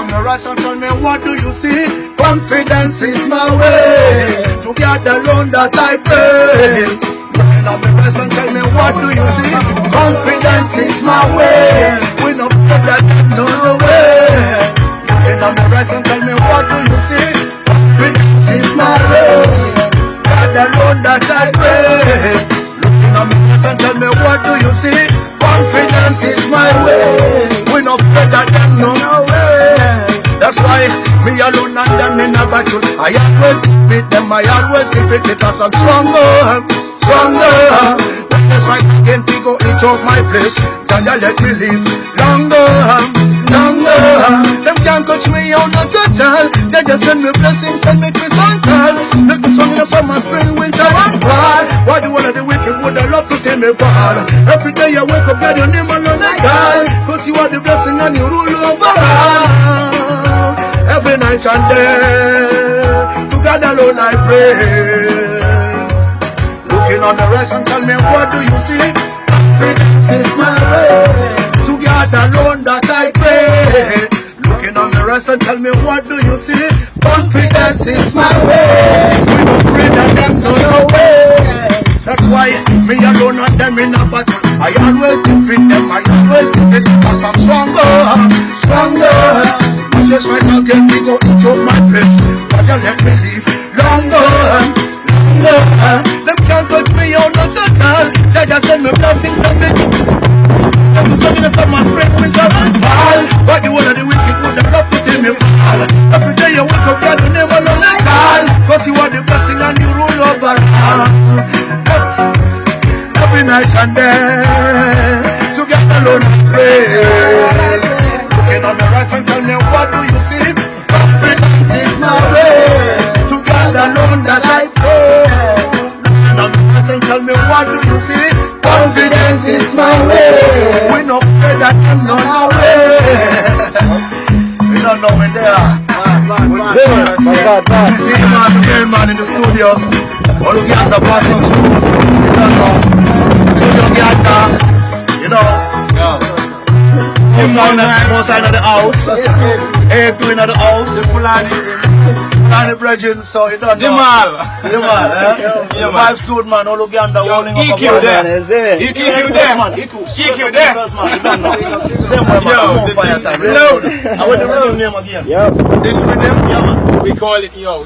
on the rise and tell me what do you see? Confidence is my way. To get alone that I pray. Looking on the rise and tell me what do you see? Confidence is my way. We not afraid that no way. Looking on the rise and tell me what do you see? Confidence is my way. Get alone that I pray. Looking on the rise and tell me what do you see? Confidence is my way. We not afraid that no way. That's why me alone and them in a battle. I always beat them, I always defeat because I'm stronger, stronger. When this right again, we go eat up my flesh. Can you let me live longer, longer? Them can't touch me on not at all. They just send me blessings and make me stand tall. Make me strong in the summer, spring, winter and fall. Why the one of the wicked would I love to see me fall? Every day I wake up, get your name alone and call. Cause you are the blessing and you rule over all. Every night and day, together alone I pray. Looking on the rest and tell me what do you see? Confidence is my way. Together alone that I pray. Looking on the rest and tell me what do you see? Confidence is my way. We don't afraid of them no way. That's why me alone and them in a battle. I always defeat them, I always defeat because I'm stronger, stronger. Just right now get me go into my place. But you let me live longer, longer. Them can't touch me out not at all. They just send me blessings and me. Them is in the summer, spring, winter and fall. But the one of the wicked would have loved to see me fall. Every day you wake up, girl, you never alone and call. Cause you are the blessing and you rule over all. Every night and day, together alone and pray. On the rise and tell me what do you see? Confidence is my way. Together alone that I pray. On the rise and tell me what do you see? Confidence is my way. We not afraid that I'm not away. We don't know when they are. You see the man, the main man in the studios. All of you on the passing through. You don't know. You know. Most sign of the house, A2 in the house, the Fulani brethren, so you don't know. The vibes good, man. All Uganda rolling up EQ there. EQ there, man. EQ there. Same way, man. I'm on fire time. I want the rhythm name again. This rhythm, we call it yo.